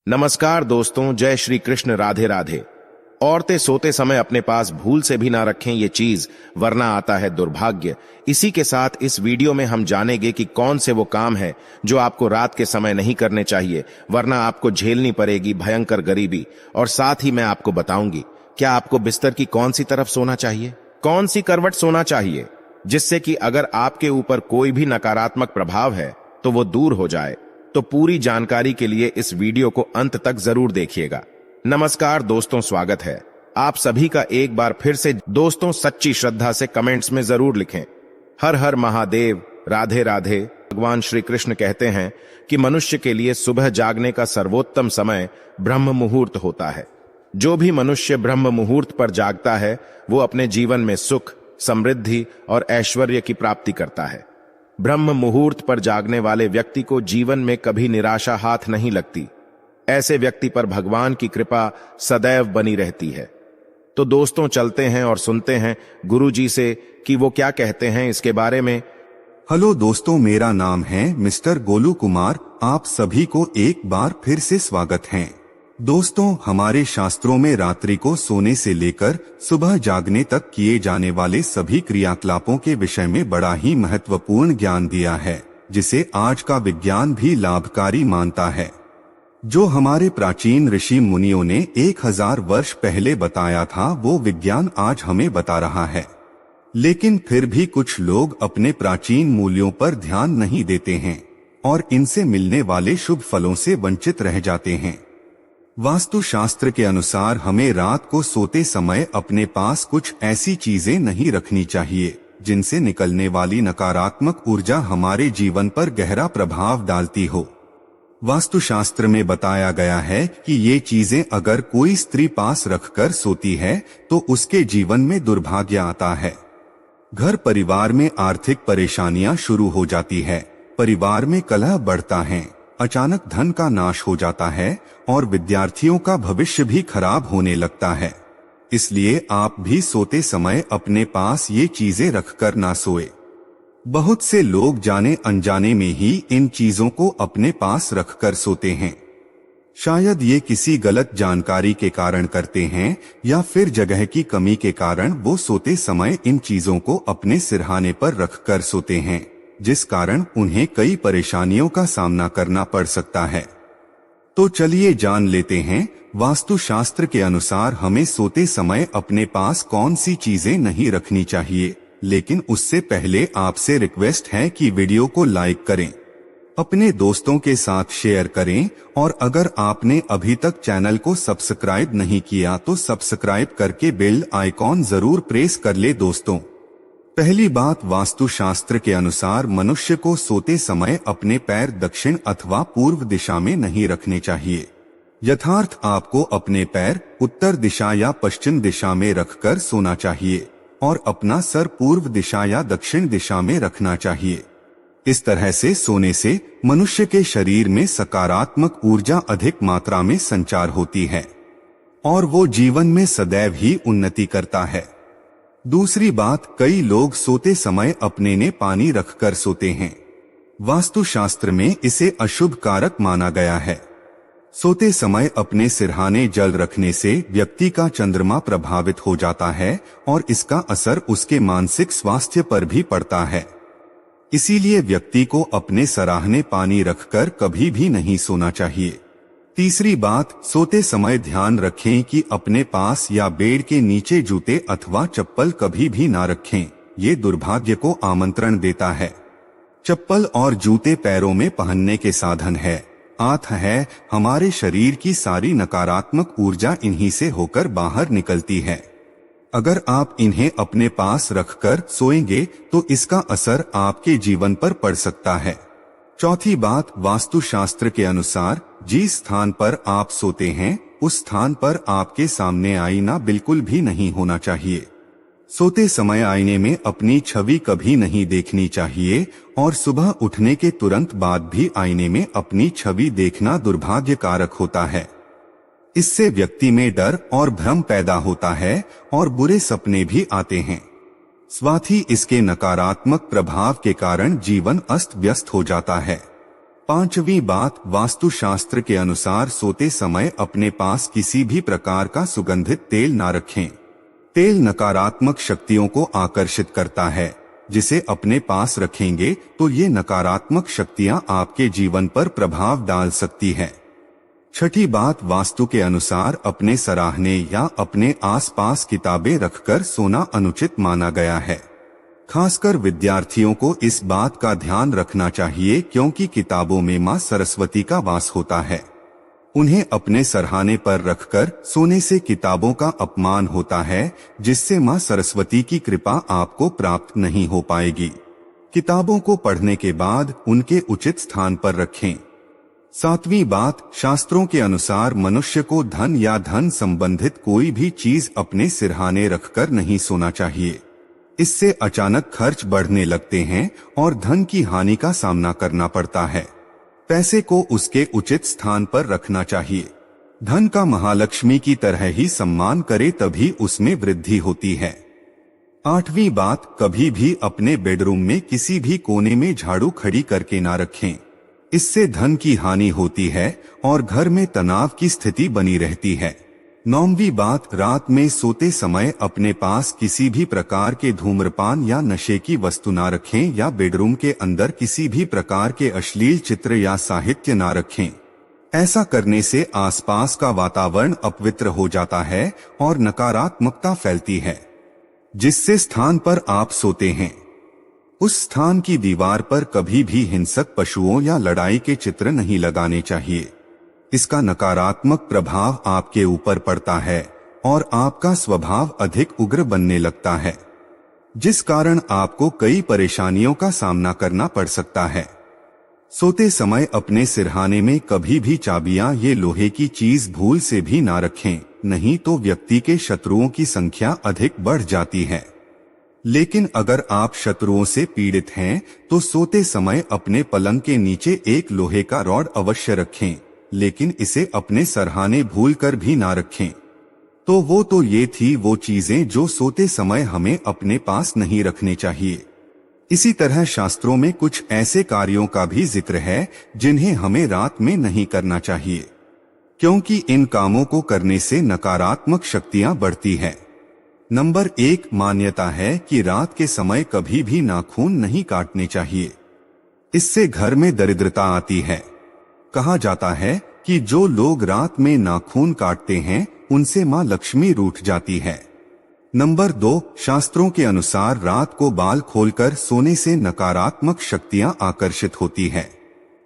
नमस्कार दोस्तों, जय श्री कृष्ण, राधे राधे। औरतें सोते समय अपने पास भूल से भी ना रखें ये चीज, वरना आता है दुर्भाग्य। इसी के साथ इस वीडियो में हम जानेंगे कि कौन से वो काम है जो आपको रात के समय नहीं करने चाहिए, वरना आपको झेलनी पड़ेगी भयंकर गरीबी। और साथ ही मैं आपको बताऊंगी क्या आपको बिस्तर की कौन सी तरफ सोना चाहिए, कौन सी करवट सोना चाहिए, जिससे कि अगर आपके ऊपर कोई भी नकारात्मक प्रभाव है तो वो दूर हो जाए। तो पूरी जानकारी के लिए इस वीडियो को अंत तक जरूर देखिएगा। नमस्कार दोस्तों, स्वागत है आप सभी का एक बार फिर से। दोस्तों, सच्ची श्रद्धा से कमेंट्स में जरूर लिखें हर हर महादेव, राधे राधे। भगवान श्री कृष्ण कहते हैं कि मनुष्य के लिए सुबह जागने का सर्वोत्तम समय ब्रह्म मुहूर्त होता है। जो भी मनुष्य ब्रह्म मुहूर्त पर जागता है वो अपने जीवन में सुख, समृद्धि और ऐश्वर्य की प्राप्ति करता है। ब्रह्म मुहूर्त पर जागने वाले व्यक्ति को जीवन में कभी निराशा हाथ नहीं लगती। ऐसे व्यक्ति पर भगवान की कृपा सदैव बनी रहती है। तो दोस्तों, चलते हैं और सुनते हैं गुरुजी से कि वो क्या कहते हैं इसके बारे में। हेलो दोस्तों, मेरा नाम है मिस्टर गोलू कुमार। आप सभी को एक बार फिर से स्वागत है। दोस्तों, हमारे शास्त्रों में रात्रि को सोने से लेकर सुबह जागने तक किए जाने वाले सभी क्रियाकलापों के विषय में बड़ा ही महत्वपूर्ण ज्ञान दिया है, जिसे आज का विज्ञान भी लाभकारी मानता है। जो हमारे प्राचीन ऋषि मुनियों ने 1000 वर्ष पहले बताया था, वो विज्ञान आज हमें बता रहा है। लेकिन फिर भी कुछ लोग अपने प्राचीन मूल्यों पर ध्यान नहीं देते हैं और इनसे मिलने वाले शुभ फलों से वंचित रह जाते हैं। वास्तुशास्त्र के अनुसार हमें रात को सोते समय अपने पास कुछ ऐसी चीजें नहीं रखनी चाहिए जिनसे निकलने वाली नकारात्मक ऊर्जा हमारे जीवन पर गहरा प्रभाव डालती हो। वास्तुशास्त्र में बताया गया है कि ये चीजें अगर कोई स्त्री पास रखकर सोती है तो उसके जीवन में दुर्भाग्य आता है। घर परिवार में आर्थिक परेशानियां शुरू हो जाती है, परिवार में कलह बढ़ता है, अचानक धन का नाश हो जाता है और विद्यार्थियों का भविष्य भी खराब होने लगता है। इसलिए आप भी सोते समय अपने पास ये चीजें रखकर ना सोए। बहुत से लोग जाने अनजाने में ही इन चीजों को अपने पास रखकर सोते हैं। शायद ये किसी गलत जानकारी के कारण करते हैं या फिर जगह की कमी के कारण वो सोते समय इन चीजों को अपने सिरहाने पर रखकर सोते हैं, जिस कारण उन्हें कई परेशानियों का सामना करना पड़ सकता है। तो चलिए जान लेते हैं वास्तुशास्त्र के अनुसार हमें सोते समय अपने पास कौन सी चीजें नहीं रखनी चाहिए। लेकिन उससे पहले आपसे रिक्वेस्ट है कि वीडियो को लाइक करें, अपने दोस्तों के साथ शेयर करें और अगर आपने अभी तक चैनल को सब्सक्राइब नहीं किया तो सब्सक्राइब करके बेल आइकॉन जरूर प्रेस कर ले। दोस्तों, पहली बात, वास्तुशास्त्र के अनुसार मनुष्य को सोते समय अपने पैर दक्षिण अथवा पूर्व दिशा में नहीं रखने चाहिए। यथार्थ आपको अपने पैर उत्तर दिशा या पश्चिम दिशा में रखकर सोना चाहिए और अपना सर पूर्व दिशा या दक्षिण दिशा में रखना चाहिए। इस तरह से सोने से मनुष्य के शरीर में सकारात्मक ऊर्जा अधिक मात्रा में संचार होती है और वो जीवन में सदैव ही उन्नति करता है। दूसरी बात, कई लोग सोते समय अपने ने पानी रखकर सोते हैं। वास्तुशास्त्र में इसे अशुभ कारक माना गया है। सोते समय अपने सिरहाने जल रखने से व्यक्ति का चंद्रमा प्रभावित हो जाता है और इसका असर उसके मानसिक स्वास्थ्य पर भी पड़ता है। इसीलिए व्यक्ति को अपने सराहने पानी रखकर कभी भी नहीं सोना चाहिए। तीसरी बात, सोते समय ध्यान रखें कि अपने पास या बेड के नीचे जूते अथवा चप्पल कभी भी ना रखें। ये दुर्भाग्य को आमंत्रण देता है। चप्पल और जूते पैरों में पहनने के साधन है, आत है। हमारे शरीर की सारी नकारात्मक ऊर्जा इन्हीं से होकर बाहर निकलती है। अगर आप इन्हें अपने पास रखकर सोएंगे तो इसका असर आपके जीवन पर पड़ सकता है। चौथी बात, वास्तुशास्त्र के अनुसार जिस स्थान पर आप सोते हैं उस स्थान पर आपके सामने आईना बिल्कुल भी नहीं होना चाहिए। सोते समय आईने में अपनी छवि कभी नहीं देखनी चाहिए और सुबह उठने के तुरंत बाद भी आईने में अपनी छवि देखना दुर्भाग्य कारक होता है। इससे व्यक्ति में डर और भ्रम पैदा होता है और बुरे सपने भी आते हैं। साथ ही इसके नकारात्मक प्रभाव के कारण जीवन अस्त व्यस्त हो जाता है। 5वीं बात, वास्तुशास्त्र के अनुसार सोते समय अपने पास किसी भी प्रकार का सुगंधित तेल ना रखें। तेल नकारात्मक शक्तियों को आकर्षित करता है, जिसे अपने पास रखेंगे तो ये नकारात्मक शक्तियां आपके जीवन पर प्रभाव डाल सकती है। 6ठी बात, वास्तु के अनुसार अपने सराहने या अपने आसपास किताबें रखकर सोना अनुचित माना गया है। खासकर विद्यार्थियों को इस बात का ध्यान रखना चाहिए क्योंकि किताबों में मां सरस्वती का वास होता है। उन्हें अपने सरहाने पर रखकर सोने से किताबों का अपमान होता है, जिससे मां सरस्वती की कृपा आपको प्राप्त नहीं हो पाएगी। किताबों को पढ़ने के बाद उनके उचित स्थान पर रखें। 7वीं बात, शास्त्रों के अनुसार मनुष्य को धन या धन संबंधित कोई भी चीज अपने सिरहाने रखकर नहीं सोना चाहिए। इससे अचानक खर्च बढ़ने लगते हैं और धन की हानि का सामना करना पड़ता है। पैसे को उसके उचित स्थान पर रखना चाहिए। धन का महालक्ष्मी की तरह ही सम्मान करे तभी उसमें वृद्धि होती है। 8वीं बात, कभी भी अपने बेडरूम में किसी भी कोने में झाड़ू खड़ी करके ना रखें। इससे धन की हानि होती है और घर में तनाव की स्थिति बनी रहती है। 9वीं बात, रात में सोते समय अपने पास किसी भी प्रकार के धूम्रपान या नशे की वस्तु ना रखें या बेडरूम के अंदर किसी भी प्रकार के अश्लील चित्र या साहित्य ना रखें। ऐसा करने से आसपास का वातावरण अपवित्र हो जाता है और नकारात्मकता फैलती है। जिससे स्थान पर आप सोते हैं उस स्थान की दीवार पर कभी भी हिंसक पशुओं या लड़ाई के चित्र नहीं लगाने चाहिए। इसका नकारात्मक प्रभाव आपके ऊपर पड़ता है और आपका स्वभाव अधिक उग्र बनने लगता है, जिस कारण आपको कई परेशानियों का सामना करना पड़ सकता है। सोते समय अपने सिरहाने में कभी भी चाबियां ये लोहे की चीज भूल से भी ना रखें, नहीं तो व्यक्ति के शत्रुओं की संख्या अधिक बढ़ जाती है। लेकिन अगर आप शत्रुओं से पीड़ित हैं तो सोते समय अपने पलंग के नीचे एक लोहे का रॉड अवश्य रखें, लेकिन इसे अपने सरहाने भूलकर भी ना रखें। तो ये थी वो चीजें जो सोते समय हमें अपने पास नहीं रखने चाहिए। इसी तरह शास्त्रों में कुछ ऐसे कार्यों का भी जिक्र है जिन्हें हमें रात में नहीं करना चाहिए, क्योंकि इन कामों को करने से नकारात्मक शक्तियां बढ़ती है। नंबर 1, मान्यता है कि रात के समय कभी भी नाखून नहीं काटने चाहिए। इससे घर में दरिद्रता आती है। कहा जाता है कि जो लोग रात में नाखून काटते हैं उनसे मां लक्ष्मी रूठ जाती है। नंबर 2, शास्त्रों के अनुसार रात को बाल खोलकर सोने से नकारात्मक शक्तियां आकर्षित होती है।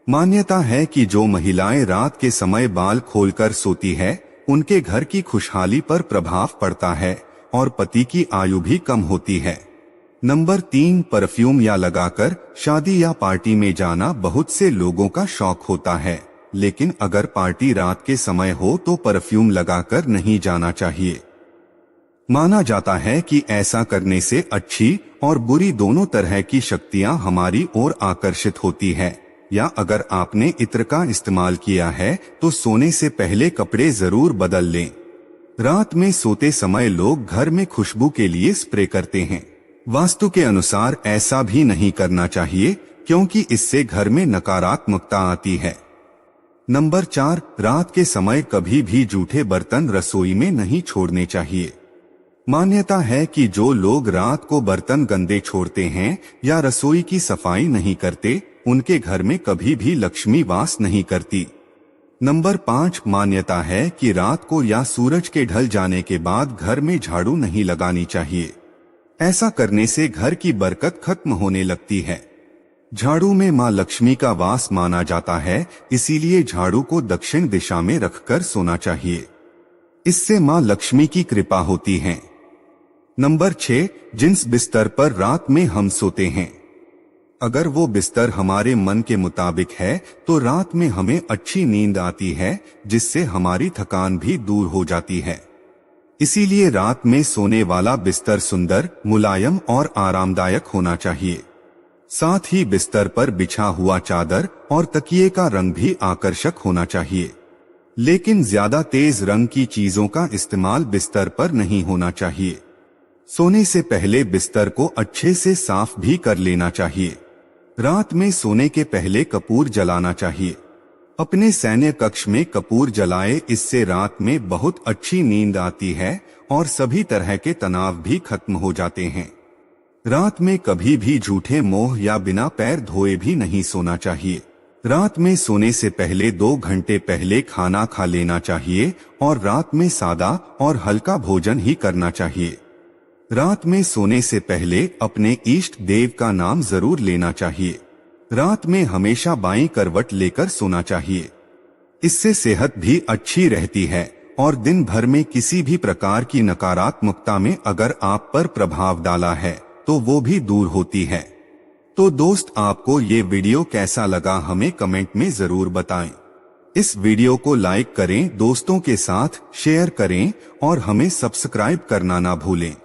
मान्यता है कि जो महिलाएं रात के समय बाल खोलकर सोती है उनके घर की खुशहाली पर प्रभाव पड़ता है और पति की आयु भी कम होती है। नंबर 3, परफ्यूम या लगाकर शादी या पार्टी में जाना बहुत से लोगों का शौक होता है, लेकिन अगर पार्टी रात के समय हो तो परफ्यूम लगाकर नहीं जाना चाहिए। माना जाता है कि ऐसा करने से अच्छी और बुरी दोनों तरह की शक्तियां हमारी ओर आकर्षित होती है। या अगर आपने इत्र का इस्तेमाल किया है तो सोने से पहले कपड़े जरूर बदल लें। रात में सोते समय लोग घर में खुशबू के लिए स्प्रे करते हैं। वास्तु के अनुसार ऐसा भी नहीं करना चाहिए क्योंकि इससे घर में नकारात्मकता आती है। नंबर 4, रात के समय कभी भी जूठे बर्तन रसोई में नहीं छोड़ने चाहिए। मान्यता है कि जो लोग रात को बर्तन गंदे छोड़ते हैं या रसोई की सफाई नहीं करते उनके घर में कभी भी लक्ष्मी वास नहीं करती। नंबर 5, मान्यता है कि रात को या सूरज के ढल जाने के बाद घर में झाड़ू नहीं लगानी चाहिए। ऐसा करने से घर की बरकत खत्म होने लगती है। झाड़ू में मां लक्ष्मी का वास माना जाता है, इसीलिए झाड़ू को दक्षिण दिशा में रखकर सोना चाहिए। इससे मां लक्ष्मी की कृपा होती है। नंबर 6, जिस बिस्तर पर रात में हम सोते हैं अगर वो बिस्तर हमारे मन के मुताबिक है तो रात में हमें अच्छी नींद आती है, जिससे हमारी थकान भी दूर हो जाती है। इसीलिए रात में सोने वाला बिस्तर सुंदर, मुलायम और आरामदायक होना चाहिए। साथ ही बिस्तर पर बिछा हुआ चादर और तकिए का रंग भी आकर्षक होना चाहिए। लेकिन ज्यादा तेज रंग की चीजों का इस्तेमाल बिस्तर पर नहीं होना चाहिए। सोने से पहले बिस्तर को अच्छे से साफ भी कर लेना चाहिए। रात में सोने के पहले कपूर जलाना चाहिए। अपने सैन्य कक्ष में कपूर जलाए, इससे रात में बहुत अच्छी नींद आती है और सभी तरह के तनाव भी खत्म हो जाते हैं। रात में कभी भी झूठे मोह या बिना पैर धोए भी नहीं सोना चाहिए। रात में सोने से पहले 2 घंटे पहले खाना खा लेना चाहिए और रात में सादा और हल्का भोजन ही करना चाहिए। रात में सोने से पहले अपने इष्ट देव का नाम जरूर लेना चाहिए। रात में हमेशा बाईं करवट लेकर सोना चाहिए। इससे सेहत भी अच्छी रहती है और दिन भर में किसी भी प्रकार की नकारात्मकता में अगर आप पर प्रभाव डाला है तो वो भी दूर होती है। तो दोस्त, आपको ये वीडियो कैसा लगा हमें कमेंट में जरूर बताएं। इस वीडियो को लाइक करें, दोस्तों के साथ शेयर करें और हमें सब्सक्राइब करना ना भूलें।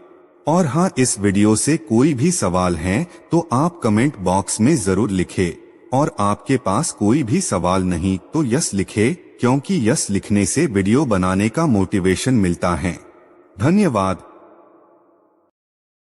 और हाँ, इस वीडियो से कोई भी सवाल है तो आप कमेंट बॉक्स में जरूर लिखें और आपके पास कोई भी सवाल नहीं तो यस लिखें, क्योंकि यस लिखने से वीडियो बनाने का मोटिवेशन मिलता है। धन्यवाद।